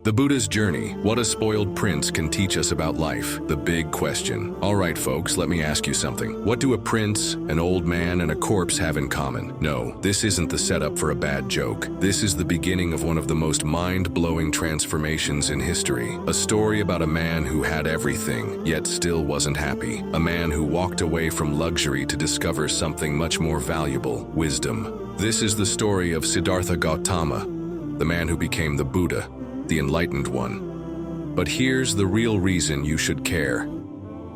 The Buddha's journey, what a spoiled prince can teach us about life. The big question. All right, folks, let me ask you something. What do a prince, an old man, and a corpse have in common? No, this isn't the setup for a bad joke. This is the beginning of one of the most mind-blowing transformations in history. A story about a man who had everything, yet still wasn't happy. A man who walked away from luxury to discover something much more valuable, wisdom. This is the story of Siddhartha Gautama, the man who became the Buddha, the enlightened one. But here's the real reason you should care.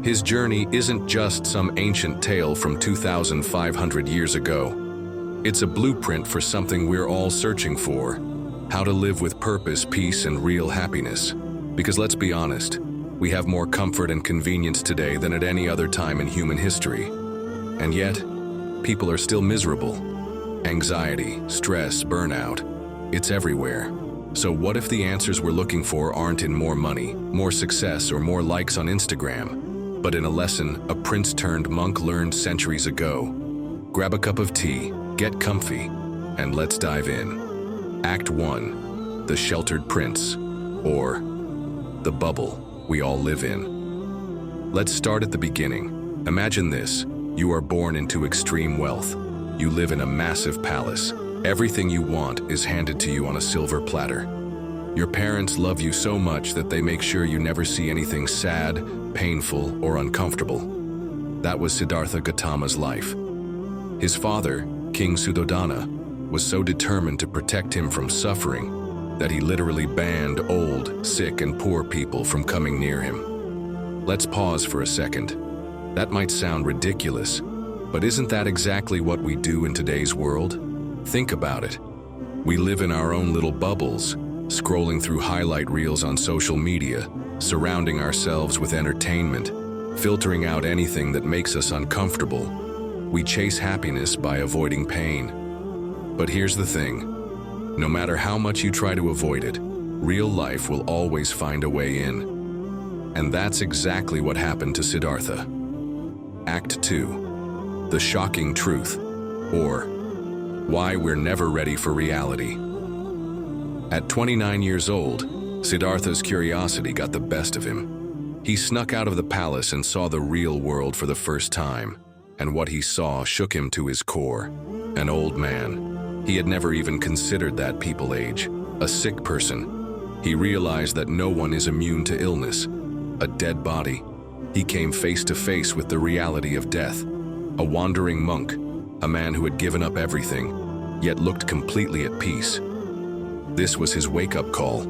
His journey isn't just some ancient tale from 2,500 years ago. It's a blueprint for something we're all searching for: how to live with purpose, peace, and real happiness. Because let's be honest, we have more comfort and convenience today than at any other time in human history. And yet, people are still miserable. Anxiety, stress, burnout, it's everywhere. So what if the answers we're looking for aren't in more money, more success, or more likes on Instagram, but in a lesson a prince-turned-monk learned centuries ago? Grab a cup of tea, get comfy, and let's dive in. Act 1. The Sheltered Prince, or the bubble we all live in. Let's start at the beginning. Imagine this. You are born into extreme wealth. You live in a massive palace. Everything you want is handed to you on a silver platter. Your parents love you so much that they make sure you never see anything sad, painful, or uncomfortable. That was Siddhartha Gautama's life. His father, King Suddhodana, was so determined to protect him from suffering that he literally banned old, sick, and poor people from coming near him. Let's pause for a second. That might sound ridiculous, but isn't that exactly what we do in today's world? Think about it. We live in our own little bubbles, scrolling through highlight reels on social media, surrounding ourselves with entertainment, filtering out anything that makes us uncomfortable. We chase happiness by avoiding pain. But here's the thing. No matter how much you try to avoid it, real life will always find a way in. And that's exactly what happened to Siddhartha. Act 2. The Shocking Truth, or why we're never ready for reality. At 29 years old, Siddhartha's curiosity got the best of him. He snuck out of the palace and saw the real world for the first time, and what he saw shook him to his core. An old man. He had never even considered that people age. A sick person. He realized that no one is immune to illness. A dead body. He came face to face with the reality of death. A wandering monk. A man who had given up everything, yet looked completely at peace. This was his wake-up call.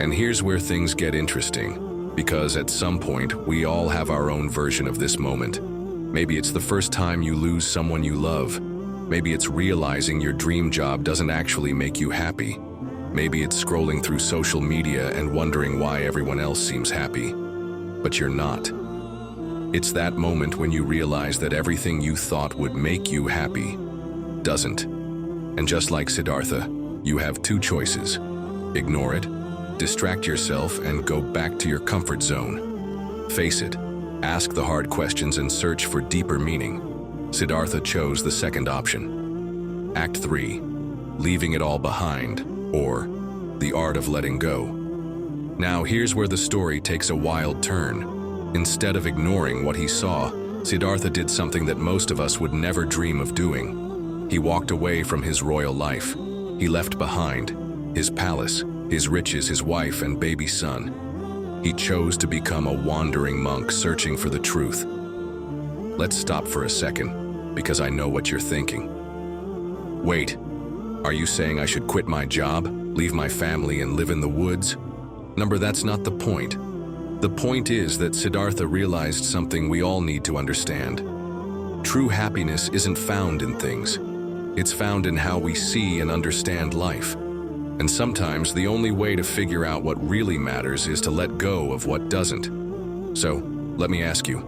And here's where things get interesting, because at some point, we all have our own version of this moment. Maybe it's the first time you lose someone you love. Maybe it's realizing your dream job doesn't actually make you happy. Maybe it's scrolling through social media and wondering why everyone else seems happy. But you're not. It's that moment when you realize that everything you thought would make you happy doesn't. And just like Siddhartha, you have two choices. Ignore it, distract yourself, and go back to your comfort zone. Face it, ask the hard questions and search for deeper meaning. Siddhartha chose the second option. Act 3. Leaving it all behind, or the art of letting go. Now here's where the story takes a wild turn. Instead of ignoring what he saw, Siddhartha did something that most of us would never dream of doing. He walked away from his royal life. He left behind his palace, his riches, his wife, and baby son. He chose to become a wandering monk searching for the truth. Let's stop for a second, because I know what you're thinking. Wait, are you saying I should quit my job, leave my family, and live in the woods? Number, that's not the point. The point is that Siddhartha realized something we all need to understand. True happiness isn't found in things. It's found in how we see and understand life. And sometimes the only way to figure out what really matters is to let go of what doesn't. So, let me ask you,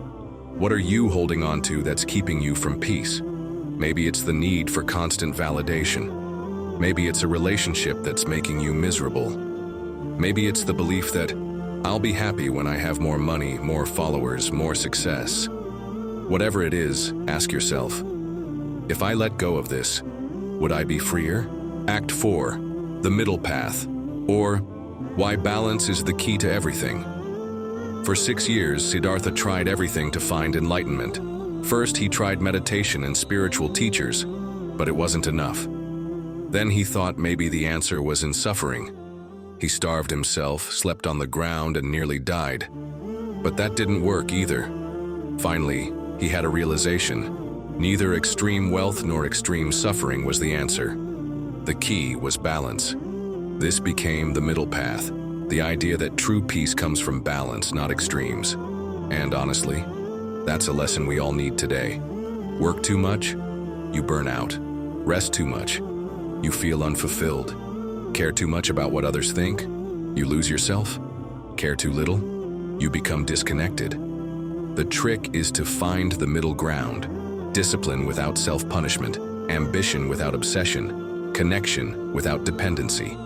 what are you holding on to that's keeping you from peace? Maybe it's the need for constant validation. Maybe it's a relationship that's making you miserable. Maybe it's the belief that I'll be happy when I have more money, more followers, more success. Whatever it is, ask yourself, if I let go of this, would I be freer? Act 4, the middle path, or Why balance is the key to everything. For 6 years, Siddhartha tried everything to find enlightenment. First, he tried meditation and spiritual teachers, but it wasn't enough. Then he thought maybe the answer was in suffering. He starved himself, slept on the ground, and nearly died. But that didn't work either. Finally, he had a realization. Neither extreme wealth nor extreme suffering was the answer. The key was balance. This became the middle path, the idea that true peace comes from balance, not extremes. And honestly, that's a lesson we all need today. Work too much, you burn out. Rest too much, you feel unfulfilled. Care too much about what others think, you lose yourself. Care too little, you become disconnected. The trick is to find the middle ground. Discipline without self-punishment, ambition without obsession, connection without dependency.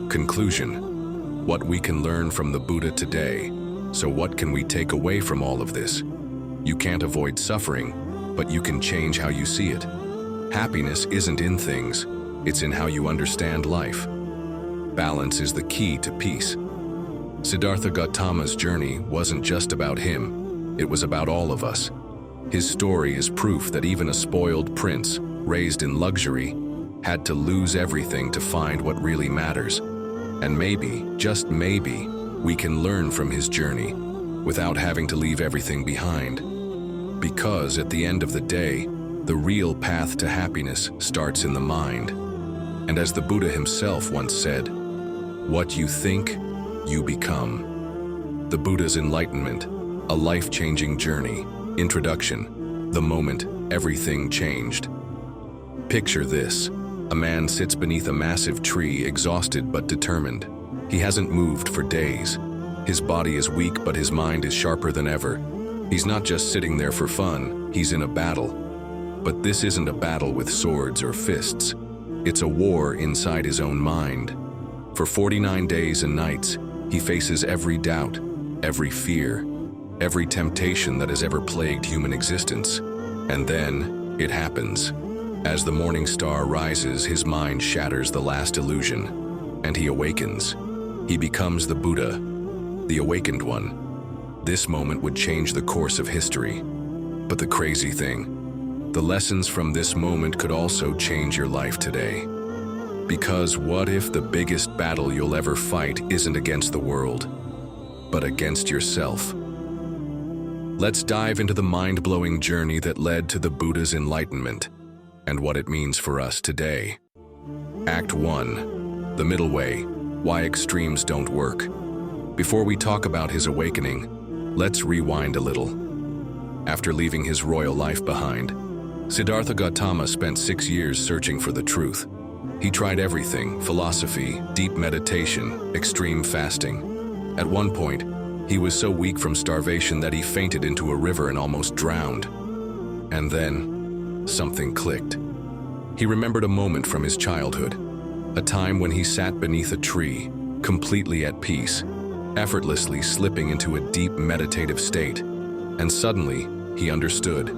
Conclusion: what we can learn from the Buddha today. So what can we take away from all of this? You can't avoid suffering, but you can change how you see it. Happiness isn't in things, it's in how you understand life. Balance is the key to peace. Siddhartha Gautama's journey wasn't just about him, it was about all of us. His story is proof that even a spoiled prince, raised in luxury, had to lose everything to find what really matters. And maybe, just maybe, we can learn from his journey without having to leave everything behind. Because at the end of the day, the real path to happiness starts in the mind. And as the Buddha himself once said, what you think, you become. The Buddha's enlightenment, a life-changing journey. Introduction: the moment everything changed. Picture this. A man sits beneath a massive tree, exhausted but determined. He hasn't moved for days. His body is weak, but his mind is sharper than ever. He's not just sitting there for fun, he's in a battle. But this isn't a battle with swords or fists. It's a war inside his own mind. For 49 days and nights, he faces every doubt, every fear, every temptation that has ever plagued human existence. And then, it happens. As the morning star rises, his mind shatters the last illusion, and he awakens. He becomes the Buddha, the awakened one. This moment would change the course of history. But the crazy thing, the lessons from this moment could also change your life today. Because what if the biggest battle you'll ever fight isn't against the world, but against yourself? Let's dive into the mind-blowing journey that led to the Buddha's enlightenment and what it means for us today. Act 1. The Middle Way: Why Extremes Don't Work. Before we talk about his awakening, let's rewind a little. After leaving his royal life behind, Siddhartha Gautama spent 6 years searching for the truth. He tried everything: philosophy, deep meditation, extreme fasting. At one point, he was so weak from starvation that he fainted into a river and almost drowned. And then, something clicked. He remembered a moment from his childhood, a time when he sat beneath a tree, completely at peace, effortlessly slipping into a deep meditative state. And suddenly, he understood.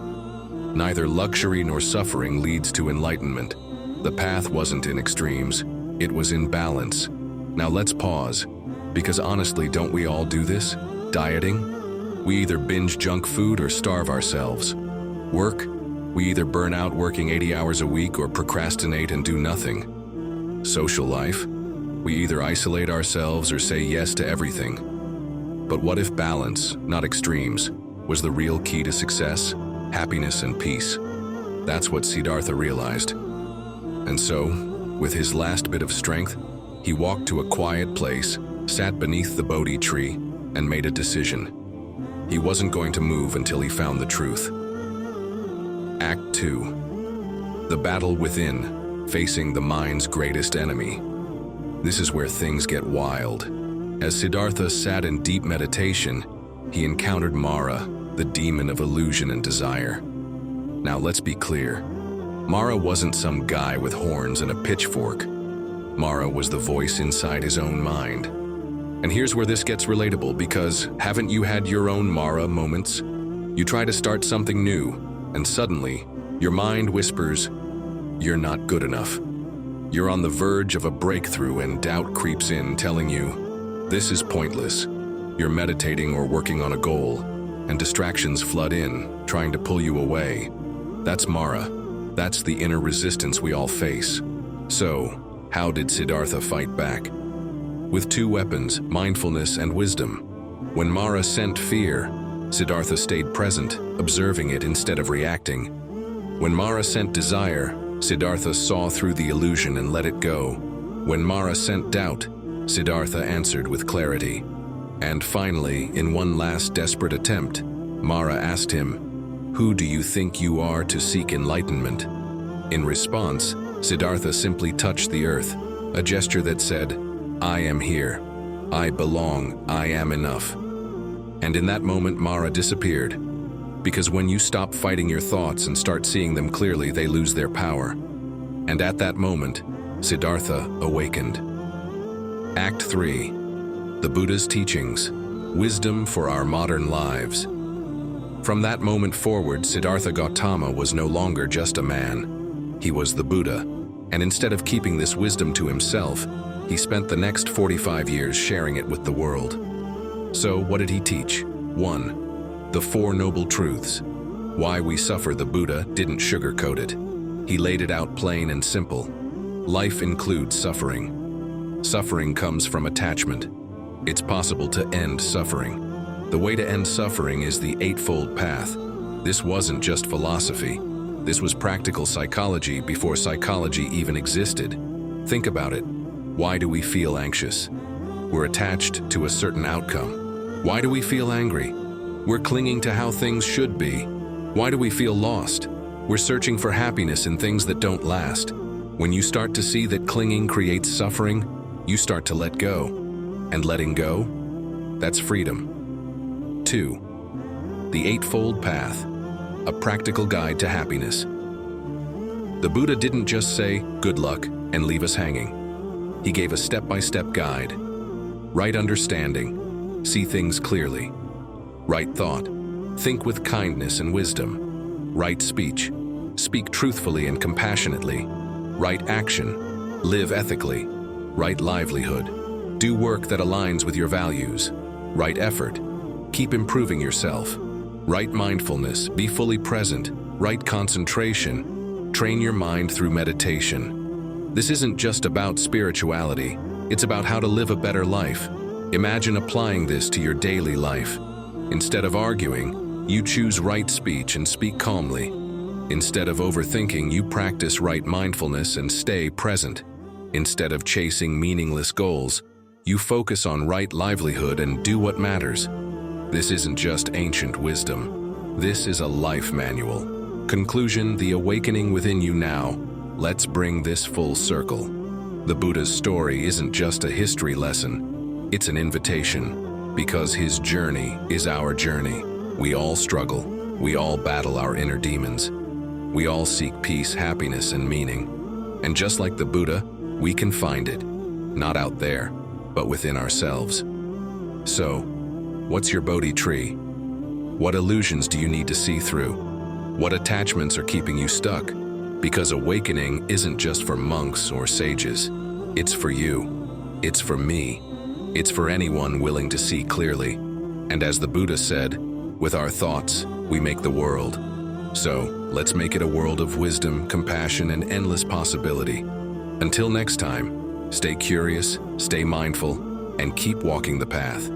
Neither luxury nor suffering leads to enlightenment. The path wasn't in extremes, it was in balance. Now let's pause, because honestly, don't we all do this? Dieting? We either binge junk food or starve ourselves. Work? We either burn out working 80 hours a week or procrastinate and do nothing. Social life? We either isolate ourselves or say yes to everything. But what if balance, not extremes, was the real key to success, happiness, and peace? That's what Siddhartha realized. And so, with his last bit of strength, he walked to a quiet place, sat beneath the Bodhi tree, and made a decision. He wasn't going to move until he found the truth. Act 2. The Battle Within: Facing the Mind's Greatest Enemy. This is where things get wild. As Siddhartha sat in deep meditation, he encountered Mara, the demon of illusion and desire. Now let's be clear. Mara wasn't some guy with horns and a pitchfork. Mara was the voice inside his own mind. And here's where this gets relatable, because haven't you had your own Mara moments? You try to start something new, and suddenly, your mind whispers, "You're not good enough." You're on the verge of a breakthrough and doubt creeps in, telling you, This is pointless. You're meditating or working on a goal, and distractions flood in, trying to pull you away. That's Mara. That's the inner resistance we all face. So, how did Siddhartha fight back? With two weapons, mindfulness and wisdom. When Mara sent fear, Siddhartha stayed present, observing it instead of reacting. When Mara sent desire, Siddhartha saw through the illusion and let it go. When Mara sent doubt, Siddhartha answered with clarity. And finally, in one last desperate attempt, Mara asked him, "Who do you think you are to seek enlightenment?" In response, Siddhartha simply touched the earth, a gesture that said, "I am here. I belong. I am enough." And in that moment, Mara disappeared. Because when you stop fighting your thoughts and start seeing them clearly, they lose their power. And at that moment, Siddhartha awakened. Act 3. The Buddha's Teachings. Wisdom for our modern lives. From that moment forward, Siddhartha Gautama was no longer just a man. He was the Buddha. And instead of keeping this wisdom to himself, he spent the next 45 years sharing it with the world. So, what did he teach? 1. The Four Noble Truths. Why we suffer. The Buddha didn't sugarcoat it. He laid it out plain and simple. Life includes suffering. Suffering comes from attachment. It's possible to end suffering. The way to end suffering is the Eightfold Path. This wasn't just philosophy. This was practical psychology before psychology even existed. Think about it. Why do we feel anxious? We're attached to a certain outcome. Why do we feel angry? We're clinging to how things should be. Why do we feel lost? We're searching for happiness in things that don't last. When you start to see that clinging creates suffering, you start to let go. And letting go? That's freedom. 2. The Eightfold Path. A practical guide to happiness. The Buddha didn't just say, "Good luck," and leave us hanging. He gave a step-by-step guide. Right understanding. See things clearly. Right thought. Think with kindness and wisdom. Right speech. Speak truthfully and compassionately. Right action. Live ethically. Right livelihood. Do work that aligns with your values. Right effort. Keep improving yourself. Right mindfulness. Be fully present. Right concentration. Train your mind through meditation. This isn't just about spirituality. It's about how to live a better life. Imagine applying this to your daily life. Instead of arguing, you choose right speech and speak calmly. Instead of overthinking, you practice right mindfulness and stay present. Instead of chasing meaningless goals, you focus on right livelihood and do what matters. This isn't just ancient wisdom. This is a life manual. Conclusion: the awakening within you now. Let's bring this full circle. The Buddha's story isn't just a history lesson. It's an invitation. Because his journey is our journey. We all struggle. We all battle our inner demons. We all seek peace, happiness, and meaning. And just like the Buddha, we can find it. Not out there, but within ourselves. So, what's your Bodhi tree? What illusions do you need to see through? What attachments are keeping you stuck? Because awakening isn't just for monks or sages. It's for you. It's for me. It's for anyone willing to see clearly. And as the Buddha said, with our thoughts, we make the world. So, let's make it a world of wisdom, compassion, and endless possibility. Until next time, stay curious, stay mindful, and keep walking the path.